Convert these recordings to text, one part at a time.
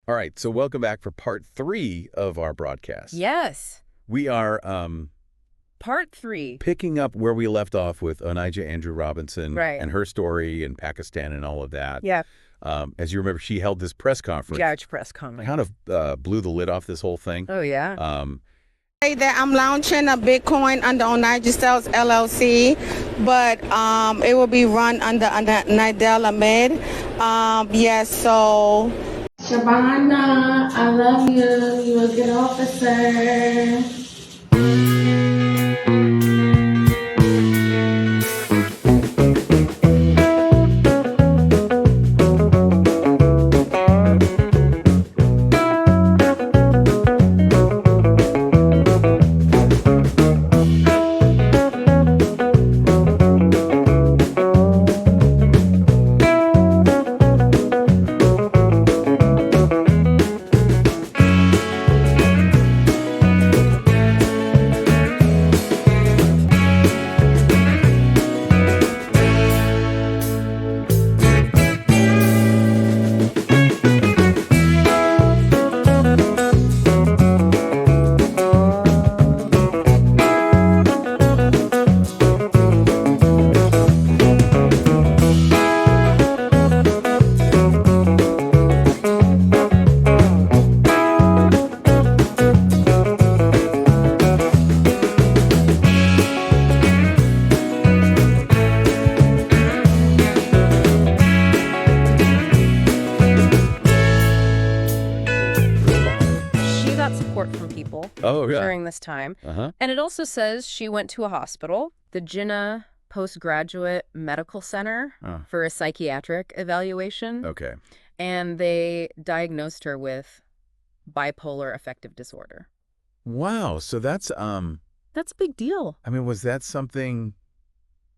All right, so welcome back for part 3 of our broadcast. Yes. We are Part 3. picking up where we left off with Onijah Andrew Robinson Right. and her story in Pakistan and all of that. Yeah. As you remember, she held this press conference. Judge press conference. Kind of blew the lid off this whole thing. Oh, yeah. That I'm launching a Bitcoin under Onijah Sales LLC, but it will be run under Nidell Ahmed. Yes, so. Shabana, I love you. You're a good officer. From people during this time. Uh-huh. And it also says she went to a hospital, the Jinnah Postgraduate Medical Centre, for a psychiatric evaluation. Okay. And they diagnosed her with bipolar affective disorder. Wow. So that's a big deal. I mean, was that something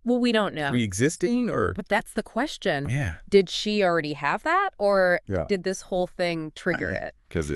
Well, we don't know. pre-existing or? But that's the question. Yeah. Did she already have that, or Yeah. did this whole thing trigger it? Because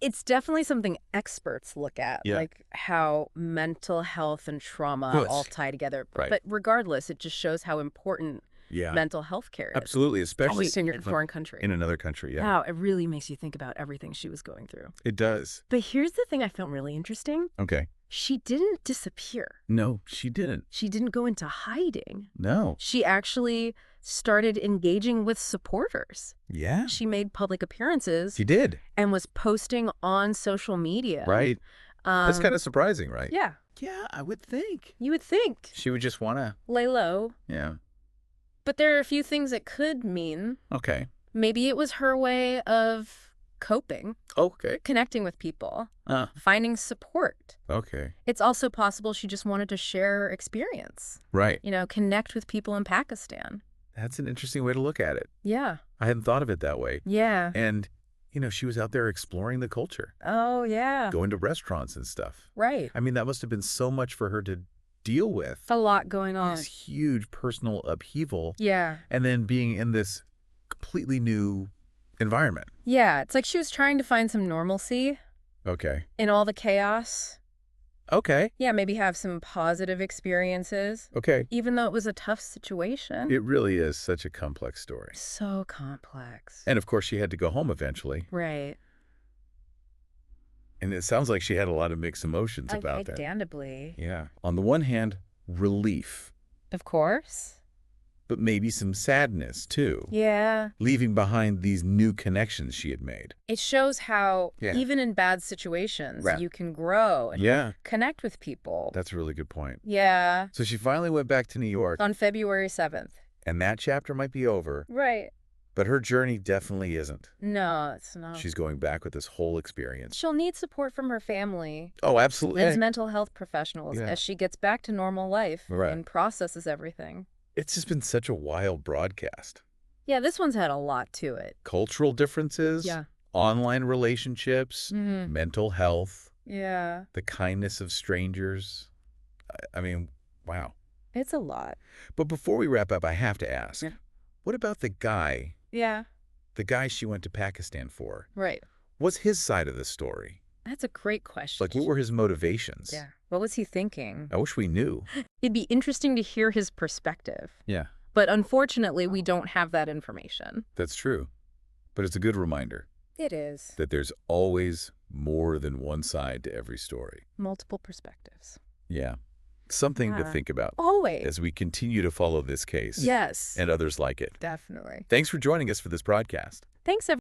It's definitely something experts look at, Yeah. like how mental health and trauma Good. all tie together. Right. But regardless, it just shows how important yeah. mental health care is. Absolutely, especially In a foreign country. in another country. Yeah. Wow, it really makes you think about everything she was going through. It does. But here's the thing I found really interesting. Okay. She didn't disappear. No, she didn't. She didn't go into hiding. No. She actually started engaging with supporters. Yeah. She made public appearances She did. and was posting on social media. Right. That's kind of surprising, right? Yeah, Yeah, I would think. you would think. She would just want to. Lay low. Yeah. But there are a few things it could mean. Okay. Maybe it was her way of coping, Okay. connecting with people, Uh, finding support. okay. It's also possible she just wanted to share her experience, Right. connect with people in Pakistan. That's an interesting way to look at it. Yeah. I hadn't thought of it that way. Yeah. And, she was out there exploring the culture, Oh, yeah. going to restaurants and stuff. Right. I mean, that must have been so much for her to deal with. A lot going on. This huge personal upheaval. Yeah. And then being in this completely new environment. Yeah. It's like she was trying to find some normalcy Okay. in all the chaos. Okay. Yeah, maybe have some positive experiences, Okay. even though it was a tough situation. It really is such a complex story. So complex. And of course, she had to go home eventually. Right. And it sounds like she had a lot of mixed emotions about that. Understandably. Yeah. On the one hand, relief, Of course. but maybe some sadness too. Yeah. Leaving behind these new connections she had made. It shows how Yeah. even in bad situations, Right. you can grow and Yeah. connect with people. That's a really good point. Yeah. So she finally went back to New York, On February 7th. and that chapter might be over, Right. but her journey definitely isn't. No, it's not. She's going back with this whole experience. She'll need support from her family Oh, absolutely. as mental health professionals Yeah. as she gets back to normal life Right. and processes everything. It's just been such a wild broadcast. Yeah, this one's had a lot to it. Cultural differences, Yeah. online relationships, Mm-hmm. mental health, Yeah. the kindness of strangers. I mean, wow. It's a lot. But before we wrap up, I have to ask, Yeah. what about the guy she went to Pakistan for? Right. What's his side of the story? That's a great question. Like, what were his motivations? Yeah. What was he thinking? I wish we knew. It'd be interesting to hear his perspective. Yeah, But unfortunately, we don't have that information. that's true. But it's a good reminder. It is. That there's always more than one side to every story. Multiple perspectives. Yeah. Something to think about. Always. As we continue to follow this case. Yes. And others like it. Definitely. Thanks for joining us for this broadcast. Thanks, everyone.